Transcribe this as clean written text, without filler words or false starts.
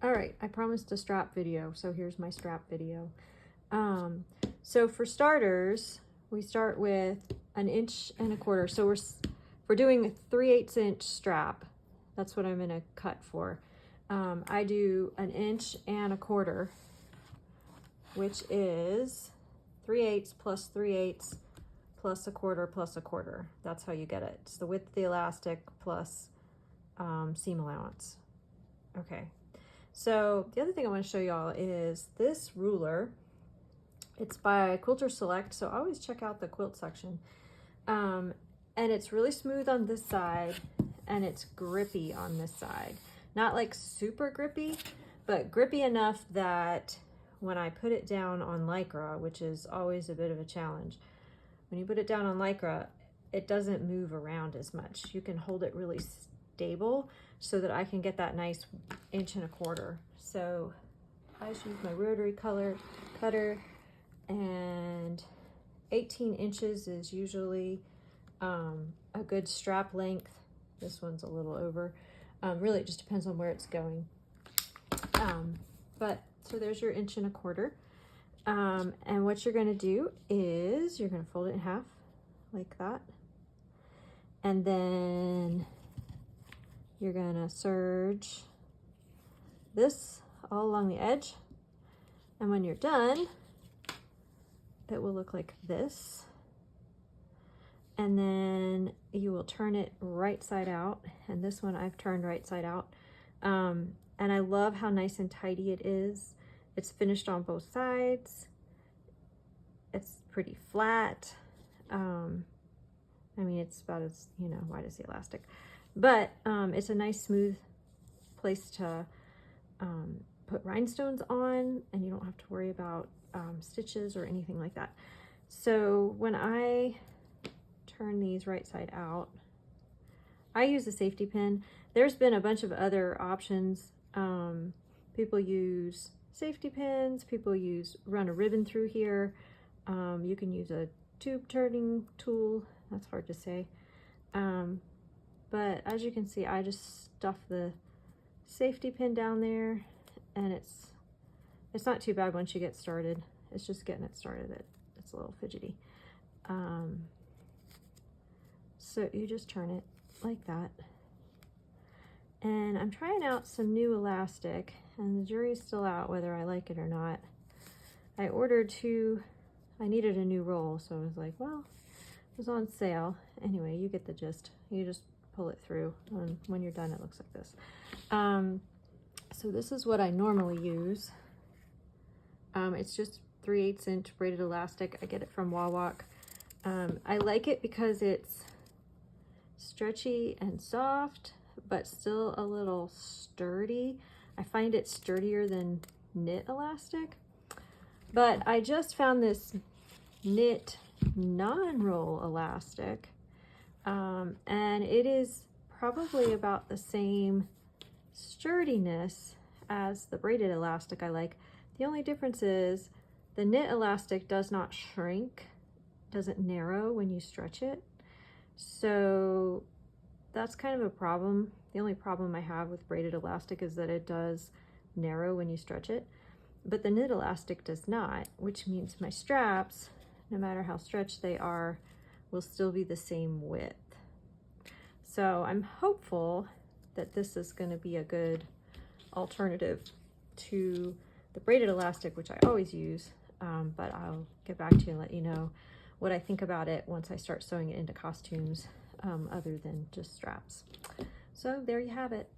All right, I promised a strap video, so here's my strap video. So for starters, we start with 1 1/4 inches. So we're doing a 3/8 inch strap. That's what I'm gonna cut for. I do 1 1/4 inches, which is 3/8 plus 3/8 plus 1/4 plus 1/4. That's how you get it. It's the width of the elastic plus seam allowance. Okay. So the other thing I want to show y'all is this ruler. It's by Quilter Select, so always check out the quilt section. And it's really smooth on this side, and it's grippy on this side. Not like super grippy, but grippy enough that when I put it down on Lycra, which is always a bit of a challenge, when you put it down on Lycra, it doesn't move around as much. You can hold it really stable so that I can get that nice 1 1/4 inches. So I just use my rotary cutter, and 18 inches is usually a good strap length. This one's a little over. Really, it just depends on where it's going. But so there's your 1 1/4 inches. And what you're gonna do is you're gonna fold it in half like that. And then you're gonna serge this all along the edge. And when you're done, it will look like this. And then you will turn it right side out. And this one I've turned right side out. And I love how nice and tidy it is. It's finished on both sides. It's pretty flat. I mean, it's about as, wide as the elastic. But it's a nice smooth place to put rhinestones on, and you don't have to worry about stitches or anything like that. So when I turn these right side out, I use a safety pin. There's been a bunch of other options. People use safety pins, people run a ribbon through here. You can use a tube turning tool, that's hard to say. But as you can see, I just stuff the safety pin down there, and it's not too bad once you get started. It's just getting it started that it's a little fidgety. So you just turn it like that. And I'm trying out some new elastic, and the jury's still out whether I like it or not. I ordered I needed a new roll, so I was like, well, it was on sale. Anyway, you get the gist. You just pull it through, and when you're done, it looks like this. So this is what I normally use. It's just 3/8 inch braided elastic. I get it from Wawak. I like it because it's stretchy and soft, but still a little sturdy. I find it sturdier than knit elastic. But I just found this knit non-roll elastic, and it is probably about the same sturdiness as the braided elastic I like. The only difference is the knit elastic does not shrink, doesn't narrow when you stretch it. So that's kind of a problem. The only problem I have with braided elastic is that it does narrow when you stretch it, but the knit elastic does not, which means my straps, no matter how stretched they are, will still be the same width. So I'm hopeful that this is going to be a good alternative to the braided elastic, which I always use, but I'll get back to you and let you know what I think about it once I start sewing it into costumes other than just straps. So there you have it.